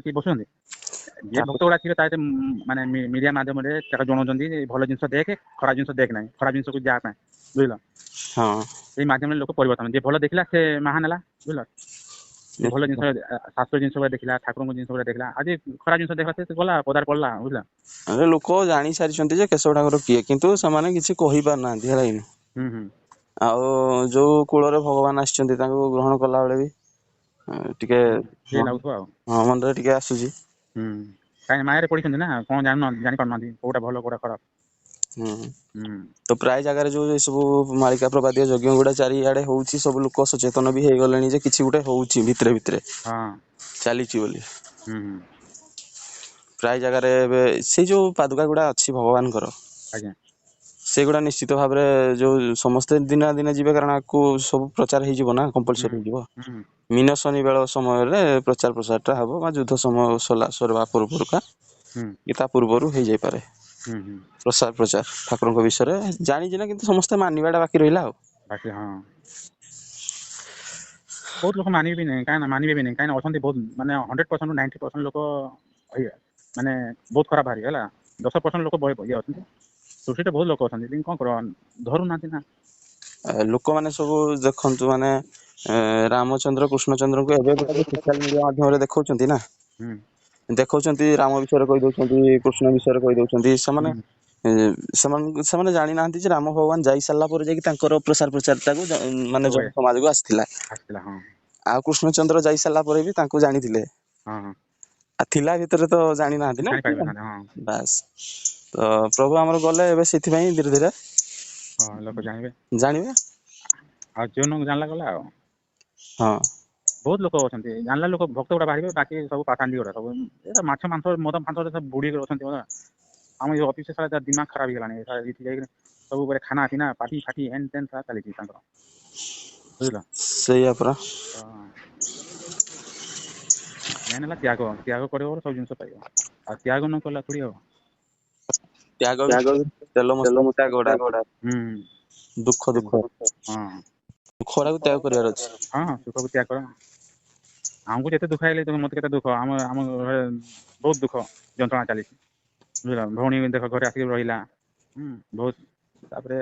କି ବସୁଛନ୍ତି ଯିଏ ଭକ୍ତ ଗୁଡ଼ା ଥିବେ ତାହେଲେ ମାନେ ମିଡ଼ିଆ ମାଧ୍ୟମରେ ତାକୁ ଜଣାଉଛନ୍ତି ଭଲ ଜିନିଷ ଦେଖେ ଖରାପ ଜିନିଷ ଦେଖ ନାହିଁ ଖରାପ ଜିନିଷକୁ ଯାହା ପାଇଁ ବୁଝିଲ ସେଇ ମାଧ୍ୟମରେ ଲୋକ ପରିବର୍ତ୍ତନ ଯିଏ ଭଲ ଦେଖିଲା ସେ ମହାନ ହେଲା ବୁଝିଲ ଯିଏ ଭଲ ଜିନିଷ ଶାସ୍ତ୍ର ଜିନିଷ ଗୁଡ଼ା ଦେଖିଲା ଠାକୁରଙ୍କ ଜିନିଷ ଗୁଡ଼ା ଦେଖିଲା ଆଜି ଖରାପ ଜିନିଷ ଦେଖିଲା ସେ ଗଲା ପଦାରେ ପଡ଼ିଲା ବୁଝିଲା ଲୋକ ଜାଣି ସାରିଛନ୍ତି ଯେ କେଶବ ଠାକୁର କିଏ କିନ୍ତୁ ସେମାନେ କିଛି କହିପାରୁନାହାନ୍ତି ହେଲା କି ଆଉ ଯୋଉ କୂଳରେ ଭଗବାନ ଆସିଛନ୍ତି ତାଙ୍କୁ ଗ୍ରହଣ କଲା ବେଳେ ବି ଟିକେ ମନରେ ଟିକେ ଆସୁଛି କାହିଁକି ମାୟାରେ ପଡ଼ିଛନ୍ତି ନା କଣ ଜାଣିପାରୁନାହାନ୍ତି କୋଉଟା ଭଲ କୋଉଟା ଖରାପ ତ ପ୍ରାୟ ଜାଗାରେ ଯୋଉ ଏ ସବୁ ମାଳିକା ପ୍ରବାଦୀୟ ଯଜ୍ଞ ଗୁଡା ଚାରିଆଡେ ହଉଛି ସବୁ ଲୋକ ସଚେତନ ବି ହେଇଗଲେଣି ଯେ କିଛି ଗୋଟେ ହଉଛି ଭିତରେ ଭିତରେ ଚାଲିଛି ବୋଲି ପ୍ରାୟ ଜାଗାରେ ଏବେ ସେଇ ଯୋଉ ପାଦୁକା ଗୁଡା ଅଛି ଭଗବାନଙ୍କର ସେଗୁଡା ନିଶ୍ଚିତ ଭାବରେ ଯୋଉ ସମସ୍ତେ ଦିନେ ଦିନେ ଯିବେ କାରଣ ଆକୁ ସବୁ ପ୍ରଚାର ହେଇଯିବ ନା କମ୍ପଲସରି ହେଇଯିବ ମୀନ ଶନିବେଳ ସମୟରେ ପ୍ରଚାର ପ୍ରସାର ଟା ହବ ବା ଯୁଦ୍ଧ ସମୟ ସରିବା ପୂର୍ବରୁ ତା ପୂର୍ବରୁ ହେଇଯାଇପାରେ ପ୍ରଚାର ଠାକୁରଙ୍କ ବିଷୟରେ ଜାଣିଛି ନା କିନ୍ତୁ ସମସ୍ତେ ମାନିବାଟା ବାକି ରହିଲା ଆଉ ବହୁତ ଲୋକ ମାନିବେ ନାହିଁ କାହିଁକି ମାନିବେ ବି ନାହିଁ କାହିଁକି ଅଛନ୍ତି ବହୁତ ମାନେ 100% 90% ଲୋକ ମାନେ ବହୁତ ଖରାପ ବାହାରିବେ ହେଲା 10% ଲୋକ ଇଏ ଅଛନ୍ତି ସୋସାଇଟିରେ ବହୁତ ଲୋକ ଅଛନ୍ତି କିନ୍ତୁ କ'ଣ କରିବା ଧରୁନାହାନ୍ତି ନା ଲୋକମାନେ ସବୁ ଦେଖନ୍ତୁ ମାନେ ରାମଚନ୍ଦ୍ର କୃଷ୍ଣଚନ୍ଦ୍ରଙ୍କୁ ଏବେ ସୋସିଆଲ ମିଡିଆ ମାଧ୍ୟମରେ ଦେଖାଉଛନ୍ତି ନା ଦେଖାଉଛନ୍ତି ରାମ ବିଷୟରେ କହିଦଉଛନ୍ତି କୃଷ୍ଣ ବିଷୟରେ କହିଦଉଛନ୍ତି ସେମାନେ ଜାଣିନାହାନ୍ତି ଯେ ରାମ ଭଗବାନ ଯାଇ ସାରିଲା ପରେ ଯାଇକି ତାଙ୍କର ପ୍ରଚାରଟାକୁ ମାନେ ଜନ ସମାଜକୁ ଆସିଥିଲା ଆଉ କୃଷ୍ଣଚନ୍ଦ୍ର ଯାଇ ସାରିଲା ପରେ ବି ତାଙ୍କୁ ଜାଣିଥିଲେ ଆଉ ଥିଲା ଭିତରେ ତ ଜାଣିନାହାନ୍ତି ନା ବାସ୍ ତ ପ୍ରଭୁ ଆମର ଗଲେ ଏବେ ସେଥିପାଇଁ ଧୀରେ ଧୀରେ ଲୋକ ଜାଣିବେ ଆଉ ଯେଉଁ ଜାଣିଲା ଗଲା ଆଉ ବହୁତ ଲୋକ ଅଛନ୍ତି ଜାଣିଲା ଲୋକ ଭକ୍ତ ଗୁଡ଼ା ବାହାରିବେ ବାକି ସବୁ ପାଖାଣ୍ଡି ଗୁଡ଼ା ସବୁ ମାଛ ମାଂସ ମଦ ଫାଂସରେ ସବୁ ବୁଡ଼ିକି ଅଛନ୍ତି ଆମ ଏ ଅଫିସ ସାରା ଦିମାଗ ଖରାପ ହେଇଗଲାଣି ଏଠି ଯାଇକି ସବୁବେଳେ ଖାନା ପିନା ପାର୍ଟି ଫାଟି ଏନ୍ ତେନ୍ ସାରା ଚାଲିଛି ତାଙ୍କର ବୁଝିଲ ସେଇଆ ପରା ମେନ୍ ହେଲା ତ୍ୟାଗ କରିବ ସବୁ ଜିନିଷ ପାଇବ ଆଉ ତ୍ୟାଗ ନ କଲା ଥୋଡ଼ି ହବ ତେଲ ମସଲା ତ୍ୟାଗ ଦୁଃଖ ଖରାକୁ ତ୍ୟାଗ କରିବାର ଅଛି ସୁଖକୁ ତ୍ୟାଗ କର ଆମକୁ ଯେତେ ଦୁଃଖ ହେଲେ ମତେ କେତେ ଦୁଃଖ ଆମ ଘରେ ବହୁତ ଦୁଃଖ ଯନ୍ତ୍ରଣା ଚାଲିଛି ବୁଝିଲ ଭଉଣୀ ଦେଖ ଘରେ ଆସିକି ରହିଲା ବହୁତ ତାପରେ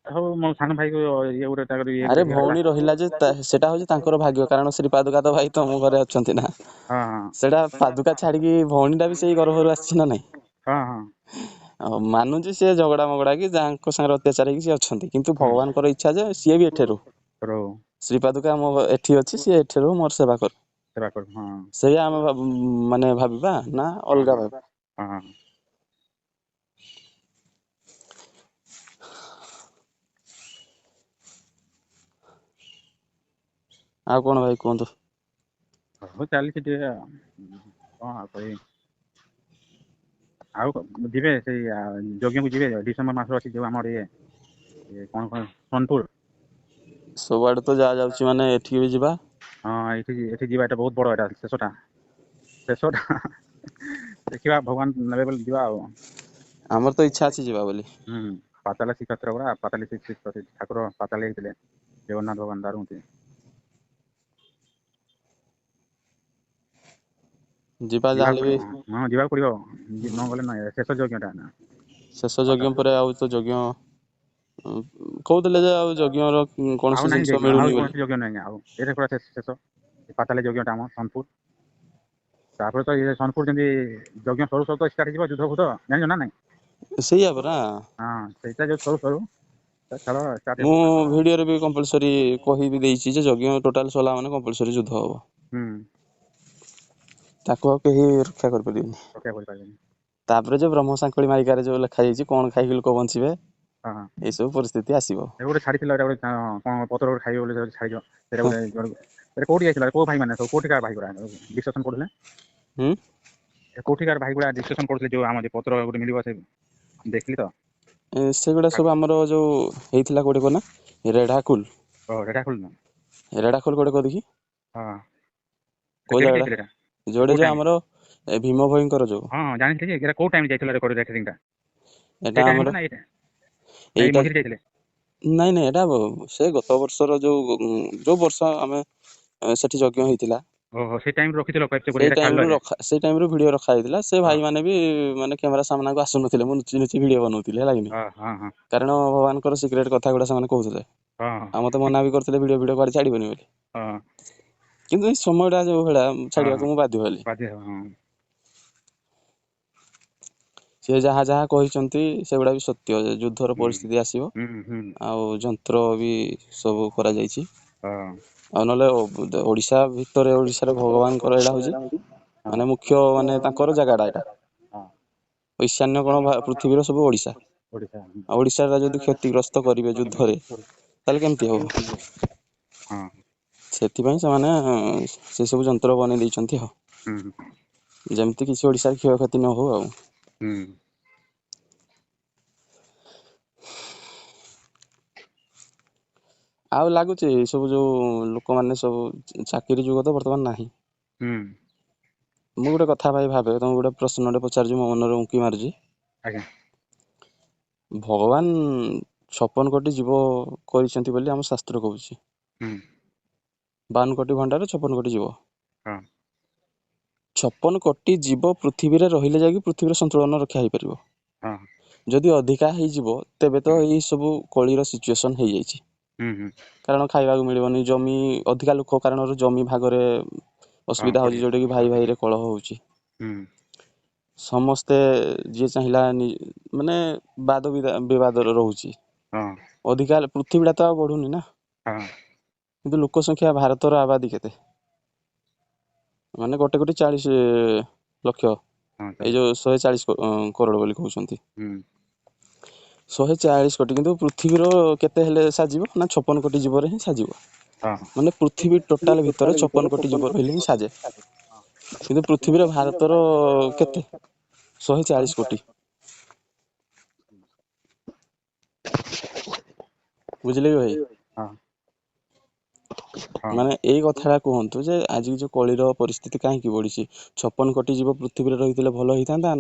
ହଉ ମୋ ସାନ ଭାଇକୁ ଇଏ ଗୋଟେ ଆରେ ଭଉଣୀ ରହିଲା ଯେ ସେଟା ହଉଛି ତାଙ୍କର ଭାଗ୍ୟ କାରଣ ଶ୍ରୀପାଦୁକା ତ ଭାଇ ତମ ଘରେ ଅଛନ୍ତି ନା ସେଟା ପାଦୁକା ଛାଡିକି ଭଉଣୀ ଟା ବି ସେଇ ଗର୍ଭରୁ ଆସିଛି ନା ନାଇଁ ମାନୁଛି ସିଏ ଝଗଡା ମଗଡା କି ଯାହାଙ୍କ ସାଙ୍ଗରେ ଅତ୍ୟାଚାର ହେଇକି ସିଏ ଅଛନ୍ତି କିନ୍ତୁ ଭଗବାନଙ୍କର ଇଚ୍ଛା ଯେ ସିଏ ବି ଏଠି ରହୁ ଶ୍ରୀପାଦୁକା ଆମ ଏଠି ଅଛି ସିଏ ଏଠି ରହୁ ମୋର ସେବା କରୁ ସେଇଆ ଆମେ ମାନେ ଭାବିବା ନା ଅଲଗା ଭାବିବା ଆଉ କଣ ଭାଇ କୁହନ୍ତୁ ଚାଲିଛି ଟିକେ କଣ କହିବି ଆଉ ଯିବେ ସେଇ ଯଜ୍ଞକୁ ଯିବେ ଡିସେମ୍ବର ମାସରେ ଅଛି ଯୋଉ ଆମର ଇଏ କଣ ସୋନପୁର ସବୁଆଡେ ତ ଯାହା ଯାଉଛି ମାନେ ଏଠିକି ବି ଯିବା ଏଠି ଯିବା ଏଟା ବହୁତ ବଡ ଏଟା ଶେଷଟା ଦେଖିବା ଭଗବାନ ନେବେ ବୋଲି ଯିବା ଆଉ ଆମର ତ ଇଚ୍ଛା ଅଛି ଯିବା ବୋଲି ପାତାଳ ଶ୍ରୀକ୍ଷେତ୍ର ଗୁଡା ପାତାଳି ଠାକୁର ପାତାଳି ହେଇଥିଲେ ଜଗନ୍ନାଥ ଭଗବାନ ଦାରୁନ୍ତି ଯିବାକୁ ପଡିବ ନ ଗଲେ ନାଇଁ ଶେଷ ଯଜ୍ଞଟା ଶେଷ ଯଜ୍ଞ ପରେ ଆଉ ତ ଯଜ୍ଞ କହୁଥିଲେ ଯେ ଆଉ ଯଜ୍ଞର କୌଣସି ଜିନିଷ ମିଳୁନି ବୋଲି ଯଜ୍ଞ ନାହିଁ ଆଉ ଏଇଟା ପୁରା ଶେଷ ପାତାଳି ଯଜ୍ଞଟା ଆମ ସୋନପୁର ତାପରେ ତ ସୋନପୁର ଯେମିତି ଯଜ୍ଞ ସରୁ ସରୁ ତ ଷ୍ଟାର୍ଟ ହେଇଯିବ ଯୁଦ୍ଧ ଫୁଦ୍ଧ ଜାଣିଛ ନା ନାଇଁ ସେଇଆ ପରା ସେଇଟା ଯୋଉ ସରୁ ମୁଁ ଭିଡିଓରେ ବି କମ୍ପଲସରି କହିବି ଦେଇଛି ଯେ ଯଜ୍ଞ ଟୋଟାଲ ସରିଲା ମାନେ କମ୍ପଲସରି ଯୁଦ୍ଧ ହବ ତାକୁ ଆଉ କେହି ରକ୍ଷା କରିପାରିବେନି ତାପରେ ଯୋଉ ବ୍ରହ୍ମ ସାଙ୍ଖୁଳି ମାଳିକାରେ ଯୋଉ ଲେଖା ଯାଇଛି କଣ ଖାଇକି ଲୋକ ବଞ୍ଚିବେ ଏଇସବୁ ପରିସ୍ଥିତି ଆସିବ ଗୋଟେ ଛାଡିଥିଲା କଣ ପତ୍ର ଗୋଟେ ଖାଇବ ବୋଲି ଛାଡିବ ସେଇଟା ଗୋଟେ କୋଉଠି ଯାଇଥିଲା କୋଉ ଭାଇ ମାନେ ସବୁ କୋଉଠିକାର ଭାଇ ଗୁଡା ଡିସ୍କସନ କରୁଥିଲେ କୋଉଠିକାର ଭାଇ ଗୁଡା ଡିସ୍କସନ କରୁଥିଲେ ଯୋଉ ଆମର ପତ୍ର ଗୋଟେ ମିଳିବ ସେ ଦେଖିଲି ତ ସେଗୁଡା ସବୁ ଆମର ଯୋଉ ହେଇଥିଲା କୋଉଠି କହନା ରେଢାଖୋଲ କୋଉଠି କହ ଦେଖି କୋଉ ଜାଗା ଯୋଉଟା ଯୋଉ ଆମର ଭୀମ ଭୋଇଙ୍କର ଯୋଉ ଜାଣିଥିଲି ଯେ କୋଉ ଟାଇମ ଯାଇଥିଲା ଏଟା ଆମର ଏଇଟା ନାଇଁ ଏଟା ସେ ଗତ ବର୍ଷର ଯୋଉ ବର୍ଷ ଆମେ ସେଠି ଯଜ୍ଞ ହେଇଥିଲା ଓହୋ ସେ ଟାଇମ ରଖିଥିଲ ପାଇପ ସେଇ ଏଟା ଟାଇମରୁ ଖାଲରେ। ସେଇ ଟାଇମରୁ ଭିଡିଓ ରଖା ହେଇଥିଲା। ସେ ହଁ ଭାଇ ମାନେ ବି ମାନେ କ୍ୟାମେରା ସାମ୍ନାକୁ ଆସୁନଥିଲେ, ମୁଁ ଲୁଚି ଲୁଚି ଭିଡିଓ ବନଉଥିଲି ହେଲା କି। ହଁ ହଁ ହଁ କାରଣ ଭଗବାନଙ୍କର ସିକ୍ରେଟ କଥା ଗୁଡା ସେମାନେ କହୁଥିଲେ, ହଁ ଆଉ ମତେ ମନା ବି କରିଥିଲେ ଭିଡିଓ ଭିଡିଓ କୁଆଡେ ଛାଡିବନି ବୋଲି। ହଁ କିନ୍ତୁ ଏଇ ସମୟଟା ଯୋଉ ଭଳିଆ ଛାଡିବାକୁ ହଁ ମୁଁ ବାଧ୍ୟ ହେଲି। ହଁ ସେ ଯାହା ଯାହା କହିଛନ୍ତି ସେଗୁଡା ବି ସତ୍ୟ, ଯୁଦ୍ଧର ହୁଁ ପରିସ୍ଥିତି ଆସିବ ହୁଁ ହୁଁ ଆଉ ଯନ୍ତ୍ର ବି ସବୁ କରାଯାଇଛି। ହଁ ଆଉ ନହେଲେ ଓଡିଶାରେ ଭଗବାନଙ୍କର ଏଇଟା ହଉଛି ହଁ ମାନେ ମୁଖ୍ୟ ମାନେ ତାଙ୍କର ଜାଗାଟା ଏଇଟା। ହଁ ଈଶାନ୍ୟ କୋଣ ପୃଥିବୀର ସବୁ ଓଡିଶା। ଓଡ଼ିଶା ଆଉ ଓଡିଶାଟା ଯଦି କ୍ଷତିଗ୍ରସ୍ତ କରିବେ ଯୁଦ୍ଧରେ ତାହେଲେ କେମିତି ହବ? ହଁ ସେଥିପାଇଁ ସେମାନେ ସେ ସବୁ ଯନ୍ତ୍ର ବନେଇ ଦେଇଛନ୍ତି ଆଉ। ହୁଁ ଯେମିତି କିଛି ଓଡିଶାରେ କ୍ଷୟକ୍ଷତି ନ ହଉ ଆଉ। ହୁଁ ଆଉ ଲାଗୁଛି ସବୁ ଯୋଉ ଲୋକମାନେ ସବୁ ଚାକିରି ଯୁଗ ତ ବର୍ତ୍ତମାନ ନାହିଁ। ହୁଁ ମୁଁ ଗୋଟେ କଥା ଭାଇ ଭାବେ, ତମକୁ ଗୋଟେ ପ୍ରଶ୍ନଟେ ପଚାରୁଛି ମୋ ମନରେ ଉଙ୍କି ମାରୁଛି। ଆଜ୍ଞା ଭଗବାନ 56 କୋଟି ଜୀବ କରିଛନ୍ତି ବୋଲି ଆମ ଶାସ୍ତ୍ର କହୁଛି। ହୁଁ 52 କୋଟି ଭଣ୍ଡାରରେ 56 କୋଟି ଜୀବ। ହଁ 56 କୋଟି ଜୀବ ପୃଥିବୀରେ ରହିଲେ ଯାଇକି ପୃଥିବୀର ସନ୍ତୁଳନ ରକ୍ଷା ହେଇପାରିବ। ହଁ ଯଦି ଅଧିକା ହେଇଯିବ ତେବେ ତ ଏଇ ସବୁ କଳିର ସିଚୁଏସନ ହେଇଯାଇଛି। ହୁଁ ହୁଁ କାରଣ ଖାଇବାକୁ ମିଳିବନି, ଜମି ଅଧିକା ଲୋକ କାରଣରୁ ଜମି ଭାଗରେ ହଁ ଅସୁବିଧା ହଉଛି, ପଡ଼ିବ ଯୋଉଟା କି ଭାଇ ଭାଇରେ କଳହ ହଉଛି। ହୁଁ ସମସ୍ତେ ଯିଏ ଚାହିଁଲା ମାନେ ବାଦ ବିବାଦରେ ରହୁଛି। ହଁ ଅଧିକା ହେଲେ ପୃଥିବୀଟା ତ ଆଉ ବଢୁନି ନା। ହଁ କିନ୍ତୁ ଲୋକ ସଂଖ୍ୟା ଭାରତର ଆବାଦୀ କେତେ? ମାନେ 1,40,00,000,000। ହଁ ଏଇ ଚାଲିଛି ଯୋଉ 140 କରୋଡ଼ ବୋଲି କହୁଛନ୍ତି। ହୁଁ 140 କୋଟି, କିନ୍ତୁ ପୃଥିବୀର କେତେ ହେଲେ ସାଜିବ ନା 56 କୋଟି ଜୀବରେ ହିଁ ସାଜିବ। ହଁ ମାନେ ପୃଥିବୀ ଟୋଟାଲ ଭିତରେ 56 କୋଟି ଜୀବ ରହିଲେ ହିଁ ସାଜେ। କିନ୍ତୁ ପୃଥିବୀର ଭାରତର କେତେ 140 କୋଟି। ବୁଝିଲେ କି ଭାଇ? ହଁ ହଁ ମାନେ ଏଇ କଥାଟା କୁହନ୍ତୁ ଯେ ଆଜି ଯୋଉ କଳିର ପରିସ୍ଥିତି କାହିଁକି ବଢିଛି? 56 କୋଟି ଜୀବ ପୃଥିବୀରେ ରହିଥିଲେ ଭଲ ହେଇଥାନ୍ତା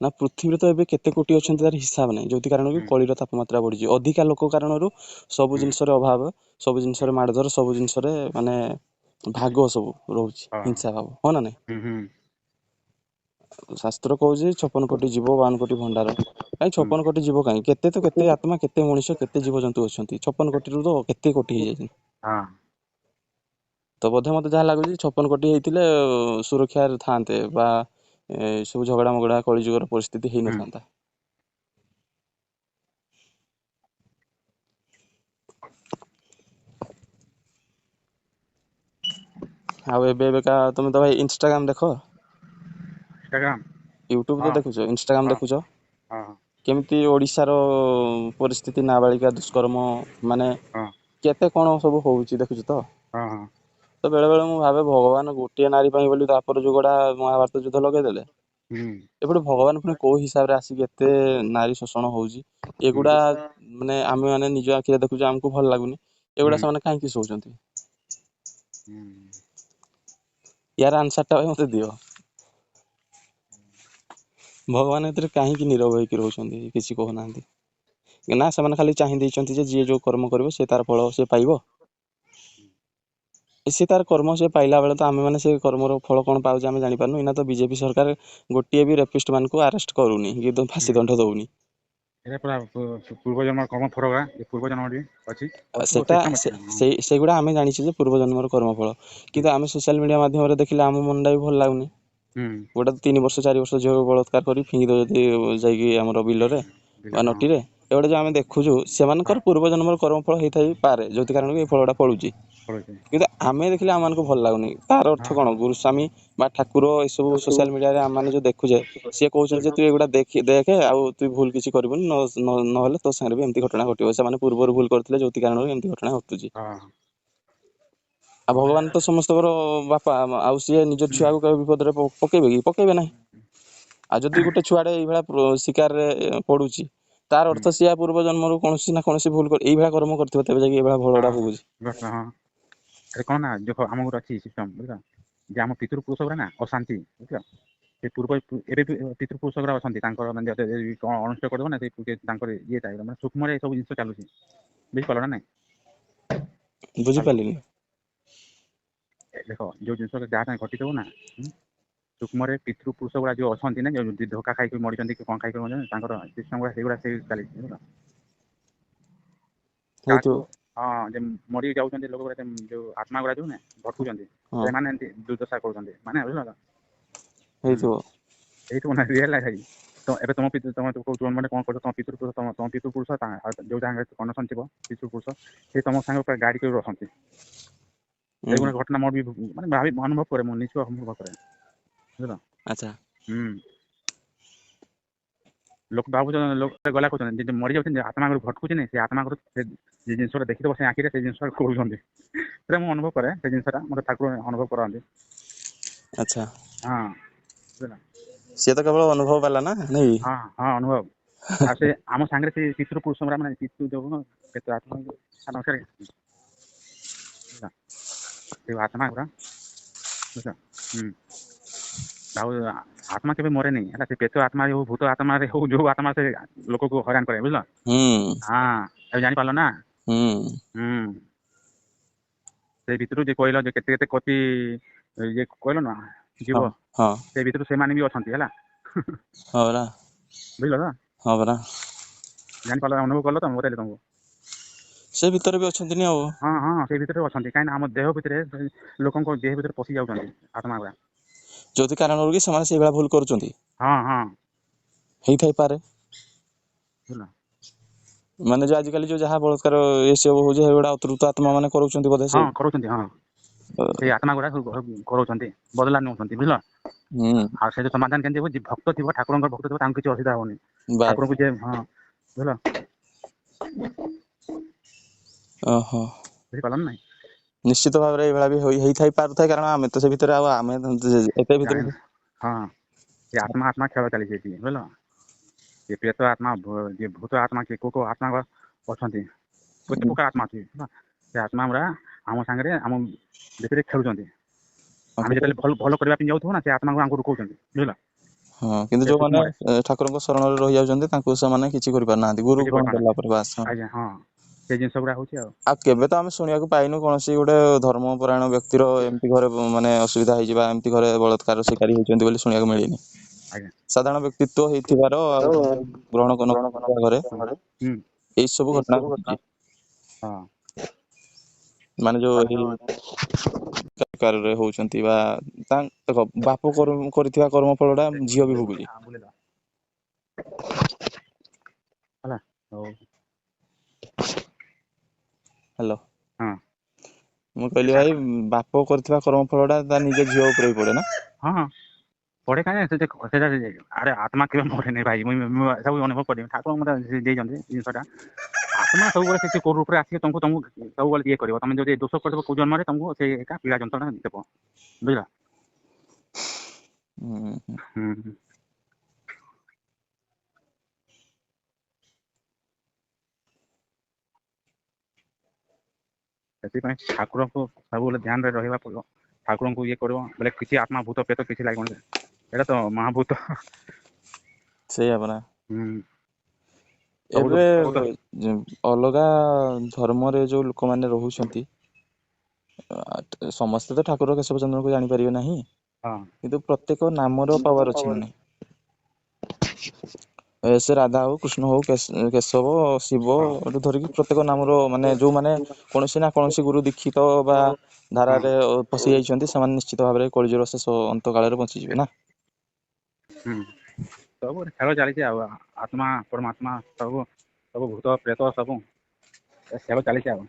ନା ପୃଥିବୀରେ ତ ଏବେ କେତେ କୋଟି ଅଛନ୍ତି ତାର ହିସାବ ନାହିଁ, ଯୋଉଥି କାରଣ କି ହୁଁ କଳିର ତାପମାତ୍ରା ବଢିଛି। ଅଧିକା ଲୋକ କାରଣରୁ ସବୁ ହୁଁ ଜିନିଷରେ ଅଭାବ, ସବୁ ଜିନିଷରେ ମାଡଧର, ସବୁ ଜିନିଷରେ ମାନେ ଭାଗ ସବୁ ରହୁଛି, ହଁ ହିଂସା ଭାବ, ହଁ ନା ନାଇଁ? ହୁଁ ହୁଁ ଶାସ୍ତ୍ର କହୁଛି 56 କୋଟି ଜୀବ 52 କୋଟି ଭଣ୍ଡାର। କାଇଁ ହୁଁ 56 କୋଟି ଯିବ କାହିଁ, କେତେ ତ କେତେ ଆତ୍ମା, କେତେ ମଣିଷ, କେତେ ଜୀବଜନ୍ତୁ ଅଛନ୍ତି। 56 କୋଟିରୁ ତ କେତେ କୋଟି ହେଇଯାଇଛନ୍ତି। ହଁ ତ ବୋଧେ ମତେ ଯାହା ଲାଗୁଛି 56 କୋଟି ହେଇଥିଲେ ସୁରକ୍ଷାରେ ଥାନ୍ତେ, ବା ଏ ସବୁ ଝଗଡା ମଗଡା କଳି ଯୁଗର ପରିସ୍ଥିତି ହୁଁ ହେଇନଥାନ୍ତା। ଆଉ ଏବେକା ତମେ ତ ଭାଇ ଇନଷ୍ଟାଗ୍ରାମ ଦେଖ? ଇନଷ୍ଟାଗ୍ରାମ ୟୁଟ୍ୟୁବ ତ ହଁ ଦେଖୁଛ, ଇନଷ୍ଟାଗ୍ରାମ ହଁ ଦେଖୁଛ? ହଁ କେମିତି ଓଡିଶାର ପରିସ୍ଥିତି ନାବାଳିକା ଦୁଷ୍କର୍ମ ମାନେ ହଁ କେତେ କଣ ସବୁ ହଉଛି ଦେଖୁଛୁ ତ? ହଁ ହଁ ତ ବେଳେ ବେଳେ ମୁଁ ଭାବେ ଭଗବାନ ଗୋଟିଏ ନାରୀ ପାଇଁ ବୋଲି ଦ୍ୱାପର ଯୁଗଟା ମହାଭାରତ ଯୁଦ୍ଧ ଲଗେଇଦେଲେ। ହୁଁ ଏପଟେ ଭଗବାନ ପୁଣି କୋଉ ହିସାବରେ ଆସିକି ଏତେ ନାରୀ ଶୋଷଣ ହଉଛି, ହୁଁ ଏଗୁଡା ମାନେ ଆମେ ମାନେ ନିଜ ଆଖିରେ ଦେଖୁଛୁ, ଆମକୁ ଭଲ ଲାଗୁନି, ହୁଁ ଏଗୁଡା ସେମାନେ କାହିଁକି ସହୁଛନ୍ତି? ହୁଁ ୟାର ଆନ୍ସାର ଟା ଭାଇ ମତେ ଦିଅ। ଭଗବାନ ଏଥିରେ କାହିଁକି ନିରବ ହେଇକି ରହୁଛନ୍ତି, କିଛି କହୁନାହାନ୍ତି? ନା ସେମାନେ ଖାଲି ଚାହିଁ ଦେଇଛନ୍ତି ଯେ ଯିଏ ଯୋଉ କର୍ମ କରିବ ସେ ତାର ଫଳ ସେ ପାଇବ। ସେ ତାର କର୍ମ ସେ ପାଇଲା ବେଳେ ତ ଆମେ ମାନେ ସେ କର୍ମର ଫଳ କଣ ପାଉଛେ ଆମେ ଜାଣିପାରୁନୁ। ଏଇନା ତ ବିଜେପି ସରକାର ଗୋଟିଏ ବି ରେପିଷ୍ଟ ମାନଙ୍କୁ ଆରେଷ୍ଟ କରୁନି, କି ଫାଶୀ ଦଣ୍ଡ ଦଉନି। ଏଇଟା ପୁରା ପୂର୍ବ ଜନ୍ମ କର୍ମ ଫଳ ବା ଏ ପୂର୍ବ ଜନ୍ମ ଅଛି। ଅଛି ସେଟା ସିଷ୍ଟମ ଅଛି। ହଁ ସେଇଗୁଡା ଆମେ ଜାଣିଛେ ଯେ ପୂର୍ବ ଜନ୍ମର କର୍ମଫଳ, ହୁଁ କିନ୍ତୁ ଆମେ ସୋସିଆଲ ମିଡିଆ ମାଧ୍ୟମରେ ଦେଖିଲେ ଆମ ମନଟା ବି ଭଲ ଲାଗୁନି। ହୁଁ ଗୋଟେ 3 ବର୍ଷ 4 ବର୍ଷ ଝିଅକୁ ବଳାତ୍କାର କରି ଫିଙ୍ଗି ଦଉଛନ୍ତି ଯାଇକି ଆମର ବିଲରେ ବା ହଁ ନଟିରେ। ଏଗୁଡେ ଯୋଉ ଆମେ ଦେଖୁଛୁ ହଁ ସେମାନଙ୍କର ପୂର୍ବ ଜନ୍ମର କର୍ମଫଳ ହେଇଥାଇପାରେ, ଯୋଉଥି କାରଣରୁ ଏଇ ଫଳଟା ଫଳୁଛି। ଫଳୁଛି କିନ୍ତୁ ଆମେ ଦେଖିଲେ ଆମମାନଙ୍କୁ ଭଲ ଲାଗୁନି, ତାର ହଁ ଅର୍ଥ କଣ ଗୁରୁସ୍ୱାମୀ ବା ଠାକୁର ଏ ସବୁ ସୋସିଆଲ ମିଡିଆରେ ଆମେ ମାନେ ଯୋଉ ଦେଖୁଛେ, ସିଏ କହୁଛନ୍ତି ଯେ ତୁ ଏଗୁଡା ଦେଖେ ଆଉ ତୁ ଭୁଲ କିଛି କରିବୁନି, ନହେଲେ ତୋ ସାଙ୍ଗରେ ବି ଏମିତି ଘଟଣା ଘଟିବ। ସେମାନେ ପୂର୍ବରୁ ଭୁଲ କରିଥିଲେ ଯୋଉଥି କାରଣରୁ ଏମିତି ଘଟଣା ଘଟୁଛି। ହଁ ଆଉ ଭଗବାନ ତ ସମସ୍ତଙ୍କର ବାପା, ଆଉ ସିଏ ନିଜ ହୁଁ ଛୁଆକୁ କେବେ ବିପଦରେ ପକେଇବେ କି? ପକେଇବେ ନାହିଁ। ଆଉ ଯଦି ଗୋଟେ ଛୁଆଟେ ଏଇଭଳିଆ ଶିକାରରେ ପଡୁଛି, ତାର ହୁଁ ଅର୍ଥ ସିଆ ପୂର୍ବ ଜନ୍ମରୁ କୌଣସି ନା କୌଣସି ଭୁଲ ଏଇଭଳିଆ କର୍ମ କରିଥିବ, ତେବେ ଯାଇକି ଏଇଭଳିଆ ଫଳଟା ଭୋଗୁଛି। ହଁ ଆରେ କଣ ନା ଦେଖ ଆମ ଗୋଟେ ଅଛି ସିଷ୍ଟମ ବୁଝିଲ, ଯେ ଆମ ପିତୃ ପୁରୁଷ ଗୁରା ନା ଅଶାନ୍ତି ବୁଝିଲ। ସେ ପୂର୍ବ ଏବେ ପିତୃପୁରୁଷ ଗୁରା ଅଛନ୍ତି, ତାଙ୍କର ମାନେ କଣ ଅନୁଷ୍ଠ କରିବ ନା ସେ ତାଙ୍କର ଇଏ ଟାଇପର ମାନେ ସୂକ୍ଷ୍ମରେ ଏ ସବୁ ଜିନିଷ ଚାଲୁଛି। ବୁଝିପାରିଲ ନା ନାଇଁ? ହ୍ୟାଲୋ ବୁଝିପାରିଲିନି। ଦେଖ ଯୋଉ ଜିନିଷ ଯାହା ପାଇଁ ଘଟିଥିବ ନା ସୂକ୍ଷ୍ମରେ ପିତୃ ପୁରୁଷ ଗୁଡା ଯୋଉ ଅଛନ୍ତି ନା ଯୋଉ ଧୋକା ଖାଇକି ମରିଛନ୍ତି କି କଣ ଖାଇକି ମରିଛନ୍ତି ତାଙ୍କର ସିଷ୍ଟମ ଗୁଡା ସେଇଗୁଡା ସେଇ ଚାଲିଛି ବୁଝିଲ। କାହାକୁ ହଁ ଯେ ମରି ଯାଉଛନ୍ତି ଲୋକ ଗୁଡା ଯୋଉ ଆତ୍ମା ଗୁଡା ଯୋଉ ନା ଭଟକୁଛନ୍ତି ସେମାନେ ଏମିତି ଦୁର୍ଦଶା କରୁଛନ୍ତି ମାନେ ବୁଝିଲ ତ। ହେଇଥିବ ନା ରିଏଲ ଲାଇଫ ଭାଇ। ତ ଏବେ ତମ ତମେ ମାନେ କଣ କରୁଛ ତମ ପିତୃ ପୁରୁଷ ଯୋଉ ଜାଗାରେ କନେକ୍ସନ ଥିବ ପିତୃ ପୁରୁଷ ସେ ତମ ସାଙ୍ଗେ ପୁରା ଗାଇଡ କରି ରଖନ୍ତି। ଏଇଗୁଣା ଘଟଣା ମୋର ବି ମାନେ ଭାବି ଅନୁଭବ କରେ ମୁଁ ନିଜକୁ ଅନୁଭବ କରେ ବୁଝିଲ। ଆଚ୍ଛା। ଲୋକ ଭାବୁଛନ୍ତି ଲୋକ ଗଲା କହୁଛନ୍ତି ଯେ ମରିଯାଉଛନ୍ତି ଆତ୍ମା ଭଟକୁଛି ନାଇଁ ସେ ଆତ୍ମା ସେ ଜିନିଷଟା ଦେଖିଥିବ ସେ ଆଖିରେ ସେ ଜିନିଷଟା କହୁଛନ୍ତି ସେଟା ମୁଁ ଅନୁଭବ କରେ ସେ ଜିନିଷଟା ମତେ ଠାକୁର ଅନୁଭବ କରାନ୍ତି। ଆଚ୍ଛା। ହଁ ବୁଝିଲ। ସିଏ ତ କେବଳ ଅନୁଭବ ବାଲା ନା ନାଇଁ। ହଁ ହଁ ଅନୁଭବ ଆଉ ସେ ଆମ ସାଙ୍ଗରେ ସେ ପିତୃ ପୁରୁଷ ମାନେ ପିତୃ ଯୋଉ କେତେ ଆତ୍ମା ସେ ଆତ୍ମା ଗୁରା ବୁଝିଲ ଆଉ ଆତ୍ମା କେବେ ମରେନି ହେଲା ସେ ପ୍ରେତ ଆତ୍ମା ହଉ ଭୂତ ଆତ୍ମାରେ ହଉ ଯୋଉ ଆତ୍ମା ସେ ଲୋକକୁ ହଇରାଣ କରେ ବୁଝିଲ। ହଁ ଏବେ ଜାଣିପାରିଲ ନା। ସେଇ ଭିତରୁ ଯେ କହିଲ ଯେ କେତେ କେତେ କୋଟି ଇଏ କହିଲ ନା ଯିବ ସେ ଭିତରୁ ସେମାନେ ବି ଅଛନ୍ତି ହେଲା। ହଁ ପରା ବୁଝିଲ ତ ହଁ ପରା ଜାଣିପାରିଲ ଅନୁଭବ କଲ ତ ବତେଇଲି ତମକୁ। ସେ ଭିତରେ ବି ଅଛନ୍ତି ନି ଆଉ। ହଁ ହଁ ସେଇ ଭିତରେ ଅଛନ୍ତି କାହିଁକିନା ଆମ ଦେହ ଭିତରେ ଲୋକଙ୍କ ଦେହ ଭିତରେ ପଶି ଯାଉଛନ୍ତି ଆତ୍ମା ଗୁଡା। ଯୋଉଥି କାରଣରୁ କି ସେମାନେ ସେଇଭଳିଆ ଭୁଲ କରୁଛନ୍ତି। ହଁ ହଁ ହେଇଥାଇପାରେ। ହେଲା। ମାନେ ଯୋଉ ଆଜିକାଲି ଯୋଉ ଯାହା ବଳାତ୍କାର ଏ ସବୁ ହଉଛି ସେଗୁଡା ଅତୃପ୍ତ ଆତ୍ମା ମାନେ କରୁଛନ୍ତି ବୋଧେ ହଁ ସବୁ। କରୁଛନ୍ତି ହଁ ସେଇ ଆତ୍ମା ଗୁଡା କରଉଛନ୍ତି ବଦଲା ନଉଛନ୍ତି ବୁଝିଲ। ଆଉ ସେ ସମାଧାନ କେମିତି ହବ ଭକ୍ତ ଥିବ ଠାକୁରଙ୍କର ଭକ୍ତ ଥିବ ତାଙ୍କୁ କିଛି ଅସୁବିଧା ହବନି ବାସ୍ ଠାକୁରଙ୍କୁ ଯେ ହଁ ବୁଝିଲ। ଓହୋ। ବୁଝିପାରିଲ ନା ନାଇଁ। ନିଶ୍ଚିତ ଭାବରେ ଏଇଭଳିଆ ବି ହେଇଥାଇ ପାରୁଥାଏ କାରଣ ଆମେ ତ ସେ ଭିତରେ ଆଉ ଆମେ ଏତେ ଭିତରୁ ହଁ ସେ ଆତ୍ମା ଖେଳ ଚାଲିଛି ଏଠି ବୁଝିଲ। କିଏ ପ୍ରେତ ଆତ୍ମା କିଏ ଭୂତ ଆତ୍ମା କିଏ କୋଉ ଆତ୍ମା ଅଛନ୍ତି। କେତେ ପ୍ରକାର ଆତ୍ମା ଅଛି ସେ ଆତ୍ମା ଗୁଡା ଆମ ସାଙ୍ଗରେ ଆମ ଭିତରେ ଖେଳୁଛନ୍ତି। ଆମେ ଯେତେବେଳେ ଭଲ କରିବା ପାଇଁ ଯାଉଥିବୁ ନା ସେ ଆତ୍ମାକୁ ଆମକୁ ରୋକଉଛନ୍ତି ବୁଝିଲ। ହଁ କିନ୍ତୁ ସେ ଯୋଉମାନେ ସୂକ୍ଷ୍ମରେ ଠାକୁରଙ୍କ ଶରଣରେ ରହିଯାଉଛନ୍ତି ତାଙ୍କୁ ସେମାନେ କିଛି କରିପାରୁନାହାନ୍ତି ଗୁରୁ କିଛି ଗ୍ରହଣ କଲା କରିପାରୁନାହାନ୍ତି ପରେ ବାସ। ଆଜ୍ଞା ହଁ ସେଇ ଜିନିଷ ଗୁଡା ହଉଛି ଆଉ କେବେ ତ ଆମେ ଶୁଣିବାକୁ ପାଇନୁ କୌଣସି ଗୋଟେ ଧର୍ମ ପରାୟଣ ବ୍ୟକ୍ତିର ଏମିତି ଘରେ ମାନେ ଅସୁବିଧା ହେଇଯିବା ଏମିତି ଘରେ ବଳାତ୍କାର ଶିକାରୀ ହେଇଛନ୍ତି ବୋଲି ଶୁଣିବାକୁ ମିଳିନି। ଆଜ୍ଞା ସାଧାରଣ ବ୍ୟକ୍ତିତ୍ବ ହେଇଥିବାର ଆଉ ଗ୍ରହଣ କରୁଥିବା ଘରେ ଏଇ ସବୁ ଘଟଣା ଘଟିଛି। ହଁ ମାନେ ଯୋଉ ଏଇ କାରରେ ହଉଛନ୍ତି ବା ଦେଖ ବାପ କରିଥିବା କର୍ମ ଫଳ ଟା ଝିଅ ବି ଭୋଗୁଛି। ହେଲା ହଉ। ହ୍ୟାଲୋ। ହଁ ମୁଁ କହିଲି ଭାଇ ବାପ କରିଥିବା କର୍ମ ଫଳ ଟା ତା ନିଜ ଝିଅ ଉପରେ ବି ପଡେ ନା। ହଁ ପଢେ କାହିଁ ସେଟା ଆରେ ଆତ୍ମା କେବେ ମରେନି ଭାଇ ମୁଁ ସବୁ ଅନୁଭବ କରିବି ଠାକୁର ମତେ ଦେଇଛନ୍ତି ଜିନିଷଟା। ଆତ୍ମା ସବୁବେଳେ ସେ କୋଉ ରୂପରେ ଆସିବେ ତମକୁ ସବୁବେଳେ ଇଏ କରିବ ତମେ ଯଦି ଦୋଷ କରିବ କୋଉ ଜନ୍ମରେ ତମକୁ ସେଇ ଏକା ପୀଡା ଯନ୍ତ୍ରଣା ଦେବ ବୁଝିଲ। ହୁଁ। ସେଥିପାଇଁ ଠାକୁରଙ୍କୁ ସବୁବେଳେ ଧ୍ୟାନରେ ରହିବା ପଡିବ। ଠାକୁରଙ୍କୁ ଇଏ କରିବ ବୋଲେ କିଛି ଆତ୍ମା ଭୂତ ପ୍ରେତ କିଛି ଲାଗିବନି ଏଇଟା ତ ମହାଭୂତ। ସେଇଆ ପରା। ହୁଁ। ଏବେ ସବୁ ତ ଅଲଗା ଧର୍ମରେ ଯୋଉ ଲୋକମାନେ ରହୁଛନ୍ତି ସମସ୍ତେ ତ ଠାକୁର କେଶବ ଚନ୍ଦ୍ରଙ୍କୁ ଜାଣିପାରିବେ ନାହିଁ। ହଁ କିନ୍ତୁ ପ୍ରତ୍ୟେକ ନାମର ପାୱାର ଅଛି ମାନେ ସେ ରାଧା ହଉ କୃଷ୍ଣ ହଉ କେଶବ ଶିବ ହଁ ଏଠୁ ଧରିକି ପ୍ରତ୍ୟେକ ନାମର ମାନେ ଯୋଉମାନେ କୌଣସି ନା କୌଣସି ଗୁରୁ ଦୀକ୍ଷିତ ବା ହଁ ଧାରାରେ ପଶି ଯାଇଛନ୍ତି ସେମାନେ ନିଶ୍ଚିତ ଭାବରେ କଳିଯୁଗର ଶେଷ ଅନ୍ତ କାଳରେ ବଞ୍ଚିଯିବେ ନା। ହୁଁ ସବୁ ଖେଳ ଚାଲିଛି ଆଉ ଆତ୍ମା ପରମାତ୍ମା ସବୁ ଭୂତ ପ୍ରେତ ସବୁ ଖେଳ ଚାଲିଛି ଆଉ।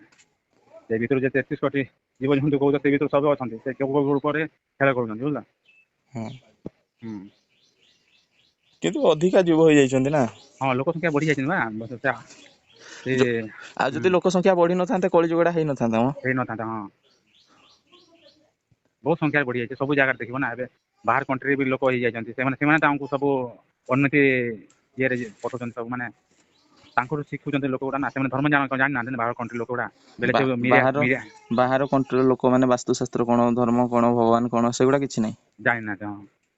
ସେ ଭିତରୁ ଯେ 33 କୋଟି ଜୀବଜନ୍ତୁ କହୁଛ ସେ ଭିତରୁ ସବୁ ଅଛନ୍ତି ସେ କେଉଁ ରୂପରେ ଖେଳ କରୁଛନ୍ତି ବୁଝିଲ। ହଁ। ହୁଁ। କିନ୍ତୁ ଅଧିକା ଯୁବ ହେଇଯାଇଛନ୍ତି ନା। ହଁ ଲୋକ ସଂଖ୍ୟା ବଢି ଯାଇଛନ୍ତି ବା ସେ ଆଉ ଯଦି ଲୋକ ସଂଖ୍ୟା ବଢିନଥାନ୍ତେ କଳି ଯୁଗଟା ହେଇନଥାନ୍ତା ମ। ହେଇନଥାନ୍ତା ହଁ। ବହୁତ ସଂଖ୍ୟାରେ ବଢିଯାଇଛି ସବୁ ଜାଗାରେ ଦେଖିବ ନା ଏବେ ବାହାର କଣ୍ଟ୍ରିରେ ବି ଲୋକ ହେଇଯାଇଛନ୍ତି ସେମାନେ ତ ଆମକୁ ସବୁ ଉନ୍ନତି ଇଏରେ ପଠଉଛନ୍ତି ସବୁ ମାନେ ତାଙ୍କଠୁ ଶିଖୁଛନ୍ତି ଲୋକ ଗୁଡା ନା ସେମାନେ ଧର୍ମ ଜାଣିନାହାନ୍ତି ବାହାର କଣ୍ଟ୍ରି ଲୋକ ଗୁଡା ବାହାର କଣ୍ଟ୍ରିର ଲୋକମାନେ ବାସ୍ତୁଶାସ୍ତ୍ର କଣ ଧର୍ମ କଣ ଭଗବାନ କଣ ସେଗୁଡା କିଛି ନାହିଁ। ଜାଣିନାହାନ୍ତି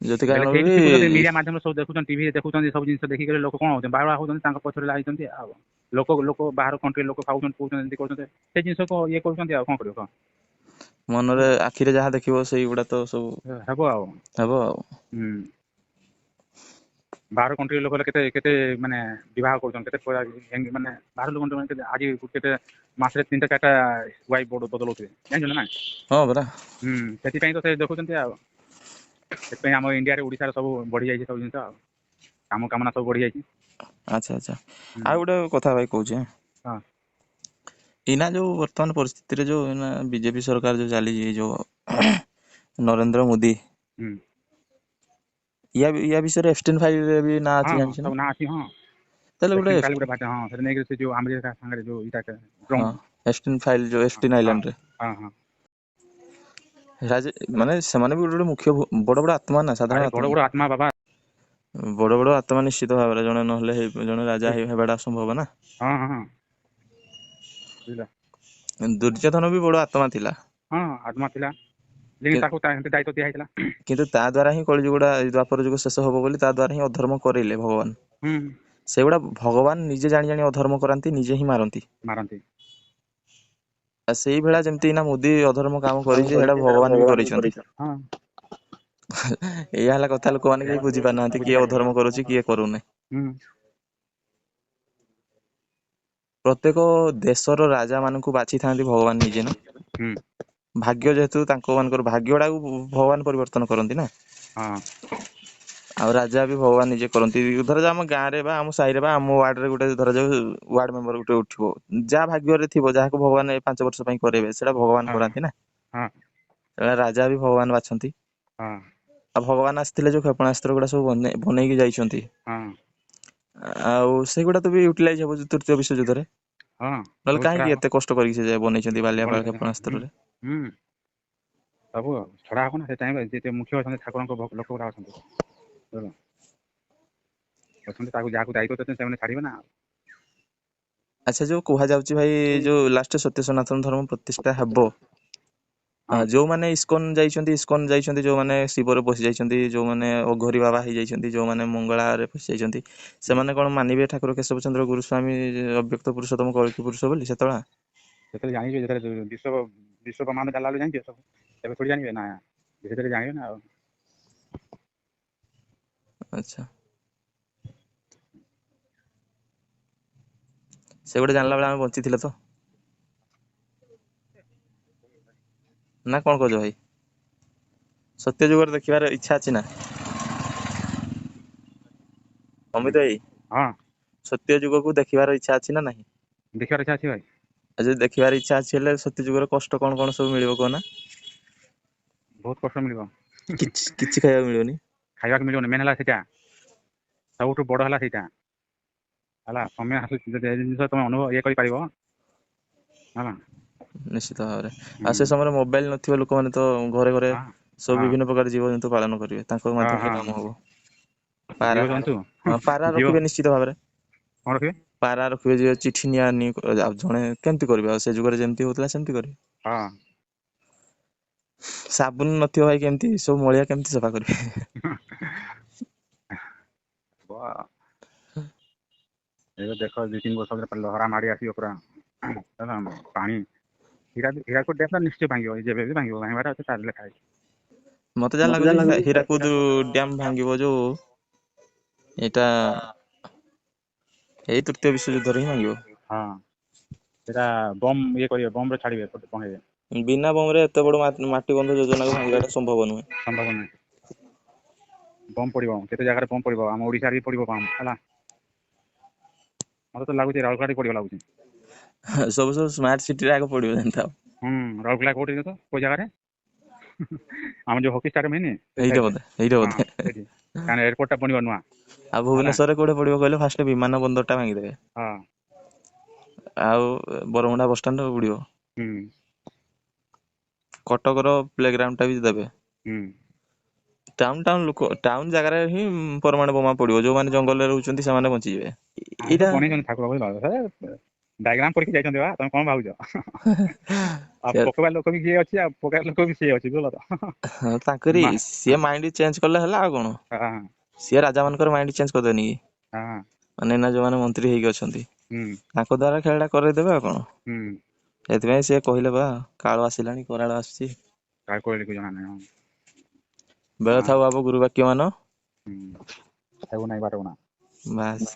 ଯୋଉଥି ହଁ ବେଲେ କାରଣରୁ ସେଇଠି ବି ଶିଖୁଛନ୍ତି ମିଡିଆ ମାଧ୍ୟମରେ ସବୁ ଦେଖୁଛନ୍ତି ଟିଭିରେ ଦେଖୁଛନ୍ତି ସବୁ ଜିନିଷ ଦେଖିକରି ଲୋକ କଣ ହଉଛନ୍ତି ବାଉଳା ହଉଛନ୍ତି ତାଙ୍କ ପଛରେ ଲାଗିଛନ୍ତି ଆଉ। ଲୋକ ବାହାର କଣ୍ଟ୍ରି ଲୋକ ଖାଉଛନ୍ତି ପିଉଛନ୍ତି ଏମିତି କରୁଛନ୍ତି ସେ ଜିନିଷକୁ ଇଏ କରୁଛନ୍ତି ଆଉ କଣ କରିବ କହ। ମନରେ ଆଖିରେ ଯାହା ଦେଖିବ ସେଇଗୁଡା ତ ସବୁ ହେବ ଆଉ ବାହାର କଣ୍ଟ୍ରି ଲୋକ କେତେ କେତେ ମାନେ ବିବାହ କରୁଛନ୍ତି, କେତେ ମାନେ ବାହାର ଲୋକ ଆଜି କେତେ ମାସରେ 3-4ଟା ୱାଇଫ ବଦଳଉଥିବେ ଜାଣିଛନ୍ତି ନା? ହଁ ପରା। ସେଥିପାଇଁ ତ ସେ ଦେଖୁଛନ୍ତି ଆଉ। ସେଥିପାଇଁ ଆମ ଇଣ୍ଡିଆରେ ଓଡିଶାରେ ସବୁ ବଢିଯାଇଛି ସବୁ ଜିନିଷ ଆଉ କାମ କାମନା ସବୁ ବଢିଯାଇଛି। ଆଚ୍ଛା ଆଚ୍ଛା। ଆଉ ଗୋଟେ କଥା ଭାଇ କହୁଛି, ଏଇନା ଯୋଉ ବର୍ତ୍ତମାନ ପରିସ୍ଥିତିରେ ଯୋଉ ବିଜେପି ସରକାର ଯୋଉ ଚାଲିଛି, ଯୋଉ ନରେନ୍ଦ୍ର ମୋଦି, ୟା ବିଷୟରେ ଏଫଷ୍ଟିନ୍ ଫାଇଲରେ ବି ନାଁ ଅଛି, ଜାଣିଛୁ ନା? ତାହେଲେ ଗୋଟେ ସେ ଯୋଉ ଆମେରିକା ସାଙ୍ଗରେ ଯୋଉ ଏଫଷ୍ଟିନ୍ ଫାଇଲ ଯୋଉ ଏଫଷ୍ଟିନ୍ ଆଇଲାଣ୍ଡରେ ମାନେ ସେମାନେ ବି ଗୋଟେ ମୁଖ୍ୟ ବଡ ବଡ ଆତ୍ମା ନା, ସାଧାରଣ ଆତ୍ମା ବାବା, ବଡ ବଡ ଆତ୍ମା ନିଶ୍ଚିତ ଭାବରେ, ଜଣେ ନହେଲେ ଜଣେ ରାଜା ହେବାଟା ଅସମ୍ଭବ ନା। ଦୁର୍ଯ୍ୟୋଧନ ବି ବଡ ଆତ୍ମା ଥିଲା। ଆତ୍ମା ଥିଲା, ତାକୁ ଦାୟିତ୍ୱ ଦିଆ ହେଇଥିଲା। କିନ୍ତୁ ତା ଦ୍ୱାରା ହିଁ କଳିଯୁଗଟା ଦ୍ୱାପର ଯୁଗ ଶେଷ ହବ ବୋଲି ତା ଦ୍ୱାରା ହିଁ ଅଧର୍ମ କରେଇଲେ ଭଗବାନ। ସେଗୁଡା ଭଗବାନ ନିଜେ ଜାଣି ଜାଣି ଅଧର୍ମ କରାନ୍ତି, ନିଜେ ହିଁ ମାରନ୍ତି। ଆଉ ସେଇଭଳିଆ ଯେମିତି ନା ମୋଦି ଅଧର୍ମ କାମ କରିଛି, ସେଇଟା ଭଗବାନ ବି କରିଛନ୍ତି। ଏଇଆ ହେଲା କଥା, ଲୋକମାନେ କେହି ବୁଝି ପାରୁନାହାନ୍ତି କିଏ ଅଧର୍ମ କରୁଛି କିଏ କରୁନି। ପ୍ରତ୍ୟେକ ଦେଶର ରାଜା ମାନଙ୍କୁ ବାଛିଥାନ୍ତି ଭଗବାନ ନିଜେ ନା। ଭାଗ୍ୟ ଯେହେତୁ ତାଙ୍କ ମାନଙ୍କର ଭାଗ୍ୟ ଗୁଡାକୁ ଭଗବାନ ପରିବର୍ତ୍ତନ କରନ୍ତି ନା। ଆଉ ରାଜା ବି ଭଗବାନ ନିଜେ କରନ୍ତି। ଧରାଯାଉ ଆମ ଗାଁରେ ବା ଆମ ସାହିରେ ବା ଆମ ୱାର୍ଡରେ ଗୋଟେ ଧରାଯାଉ ୱାର୍ଡ ମେମ୍ବର ଗୋଟେ ଉଠିବ, ଯାହା ଭାଗ୍ୟରେ ଥିବ, ଯାହାକୁ ଭଗବାନ 5 ବର୍ଷ ପାଇଁ କରେଇବେ, ସେଇଟା ଭଗବାନ କରାନ୍ତି ନା। ରାଜା ବି ଭଗବାନ ବାଛନ୍ତି। ଆଉ ଭଗବାନ ଆସିଥିଲେ ଯୋଉ କ୍ଷେପଣାସ୍ତ୍ର ଗୁଡା ସବୁ ବନେଇକି ଯାଇଛନ୍ତି, ଆଉ ସେଗୁଡା ତ ବି ୟୁଟିଲାଇଜ ହବ ତୃତୀୟ ବିଶ୍ୱଯୁଦ୍ଧରେ। ନହେଲେ କାହିଁକି ଏତେ କଷ୍ଟ କରିକି ସେ ବନେଇଛନ୍ତି ବାଲିଆପାଳ କ୍ଷେପଣାସ୍ତ୍ରରେ। ସବୁ ଛଡା ହବ ନା ସେ ଟାଇମରେ, ଯିଏ ମୁଖ୍ୟ ଅଛନ୍ତି ଠାକୁରଙ୍କ ଲୋକ ଗୁଡା ଅଛନ୍ତି, ତାକୁ ଯାହାକୁ ଦାୟିତ୍ୱ ଦେଉଛନ୍ତି ସେମାନେ ଛାଡିବେ ନା। ଆଚ୍ଛା, ଯୋଉ କୁହାଯାଉଛି ଭାଇ, ଯୋଉ ଲାଷ୍ଟ ସତ୍ୟ ସନାତନ ଧର୍ମ ପ୍ରତିଷ୍ଠା ହେବ, ଯୋଉମାନେ ଇସ୍କନ ଯାଇଛନ୍ତି, ଯୋଉମାନେ ଶିବରେ ପଶି ଯାଇଛନ୍ତି, ଯୋଉମାନେ ଅଘୋରୀ ବାବା ହେଇଯାଇଛନ୍ତି, ଯୋଉମାନେ ମଙ୍ଗଳାରେ ପଶି ଯାଇଛନ୍ତି, ସେମାନେ କଣ ମାନିବେ ଠାକୁର କେଶବ ଚନ୍ଦ୍ର ଗୁରୁସ୍ୱାମୀ ଅବ୍ୟକ୍ତ ପୁରୁଷୋତ୍ତମ କଳକି ପୁରୁଷ ବୋଲି? ସେତେବେଳେ ଜାଣିବେ, ଯେତେବେଳେ ବିଶ୍ୱ ବ୍ରହ୍ମାଣ୍ଡ ଜାଣିଲା ବେଳେ ଜାଣିବେ ସବୁ, ଏବେ ଥୋଡ଼ି ଜାଣିବେ ନା, ଧୀରେ ଧୀରେ ଜାଣିବେ ନା ଆଉ। ଆଚ୍ଛା, ସେଗୁଡା ଜାଣିଲା ବେଳେ ଆମେ ବଞ୍ଚିଥିଲେ ତ? ନା କଣ କହୁଛ ଭାଇ? ସତ୍ୟ ଯୁଗରେ ଦେଖିବାର ଇଚ୍ଛା ଅଛି ନା ଅମିତ ଭାଇ? ସତ୍ୟ ଯୁଗକୁ ଦେଖିବାର ଇଚ୍ଛା ଅଛି ନା ନାହିଁ? ଦେଖିବାର ଇଚ୍ଛା ଅଛି ଭାଇ। ଆଉ ଯଦି ଦେଖିବାର ଇଚ୍ଛା ଅଛି, ହେଲେ ସତ୍ୟ ଯୁଗର କଷ୍ଟ କଣ କଣ ସବୁ ମିଳିବ କହ ନା? ବହୁତ କଷ୍ଟ ମିଳିବ। କିଛି ଖାଇବାକୁ ମିଳିବନି। ଖାଇବାକୁ ମିଳିବନି, ମେନ୍ ହେଲା ସେଇଟା, ସବୁଠୁ ବଡ ହେଲା ସେଇଟା ହେଲା। ତମେ ଜିନିଷ ତମେ ଅନୁଭବ କରିପାରିବ ହେଲା। ନିଶ୍ଚିତ ଭାବରେ। ଆଉ ସେ ସମୟରେ ମୋବାଇଲ ନଥିବ, ଲୋକମାନେ ତ ଘରେ ଘରେ ସବୁ ବିଭିନ୍ନ ପ୍ରକାର ଜୀବଜନ୍ତୁ ପାଳନ କରିବେ, ତାଙ୍କ ମାଧ୍ୟମରେ କାମ ହବ। ପାରା ରଖିବେ ନିଶ୍ଚିତ ଭାବରେ। ପାରା ରଖିବେ, ଯେ ଚିଠି ନିଆ ନି ଆଉ ଜଣେ କେମିତି କରିବେ? ଆଉ ସେ ଯୁଗରେ ଯେମିତି ହଉଥିଲା ସେମିତି କରିବେ। ସାବୁନ ନଥିବ ଭାଇ, କେମିତି ସବୁ ମଳିଆ କେମିତି ସଫା କରିବେ? ଏବେ ଦେଖ 2-3 ବର୍ଷ ଭିତରେ ଲହରା ମାଡି ଆସିବ ପୁରା ହେଲା। ପାଣି ହୀରାକୁଦ ଡ୍ୟାମ ନିଶ୍ଚୟ ଭାଙ୍ଗିବ, ଯେବେ ବି ଭାଙ୍ଗିବ, ଭାଙ୍ଗିବାର ଅଛି ତାର ଲେଖା ହେଇଛି। ମତେ ଯାହା ଲାଗୁଛି ହୀରାକୁଦ ଡ୍ୟାମ ଭାଙ୍ଗିବ ଯୋଉ, ଏଇଟା ଏଇ ତୃତୀୟ ବିଶ୍ୱଯୁଦ୍ଧରେ ହିଁ ଭାଙ୍ଗିବ। ସେଟା ବମ୍ କରିବେ, ବମ ରେ ଛାଡିବେ, ପକେଇବେ। ବିନା ବମ ରେ ଏତେ ବଡ ମାଟି ବନ୍ଧ ଯୋଜନାକୁ ଭାଙ୍ଗିବାଟା ସମ୍ଭବ ନୁହେଁ। ବମ୍ ପଡିବ, କେତେ ଜାଗାରେ ବମ୍ ପଡିବ, ଆମ ଓଡିଶାରେ ବି ପଡିବ ବମ୍ ହେଲା। ମତେ ତ ଲାଗୁଛି ରାଉରକେଲାରେ ପଡିବ ଲାଗୁଛି। ସବୁ ସ୍ମାର୍ଟ ସିଟିରେ ଆଗ ପଡିବ ଜାଣିଥାଅ। ରାଉରକେଲା କୋଉଠି ତ କୋଉ ଜାଗାରେ? ଆମର ଯୋଉ ହକି ଷ୍ଟାଡିୟମ ହେଇନି, ହେଇଟା ବୋଧେ କାରଣ ଏୟାରପୋର୍ଟ ଟା ବନିବ ନୂଆ। ଆଉ ଭୁବନେଶ୍ୱରରେ କୋଉଠି ପଡିବ କହିଲେ? ଫାଷ୍ଟ ବିମାନ ବନ୍ଦର ଟା ଭାଙ୍ଗିଦେବେ, ଆଉ ବରମୁଣ୍ଡା ବସଷ୍ଟାଣ୍ଡ ଉଡିବ। କଟକର ପ୍ଲେଗ୍ରାଉଣ୍ଡ ଟା ବି ଦେବେ। ଟାଉନ ଜାଗାରେ ହିଁ ପରମାଣୁ ବୋମା ପଡିବ, ଯୋଉମାନେ ଜଙ୍ଗଲରେ ରହୁଛନ୍ତି ସେମାନେ ବଞ୍ଚିଯିବେ। ବନେଇଛନ୍ତି ଠାକୁର, ଡାଇଗ୍ରାମ କରିକି ଯାଇଛନ୍ତି ବା, ତମେ କଣ ଭାବୁଛ? ଆଉ ପକେଇବା ଲୋକ ବି କିଏ ଅଛି, ଆଉ ପକେଇବା ଲୋକ ବି ସିଏ ଅଛି, ବୁଝିଲ ତ? ତାଙ୍କରି ସିଏ ମାଇଣ୍ଡ ଚେଞ୍ଜ କଲେ ହେଲା, ଆଉ କଣ? ସିଏ ରାଜା ମାନଙ୍କର ମାଇଣ୍ଡ ଚେଞ୍ଜ କରିଦେବେନି କି? ମାନେ ନା ଯୋଉମାନେ ମନ୍ତ୍ରୀ ହେଇକି ଅଛନ୍ତି, ତାଙ୍କ ଦ୍ଵାରା ଖେଳଟା କରେଇଦେବେ, ଆଉ କଣ? ସେଥିପାଇଁ ସେ କହିଲେ ବା କାଳ ଆସିଲାଣି କରାଳ ଆସୁଛି। କାଳେ କହିଲେ କି ଜଣା ନାହିଁ। ବେଳ ଥାଉ ବାବୁ ଗୁରୁ ବାକ୍ୟ ମାନ। ନାଇଁ ବାଟ ବାସ୍।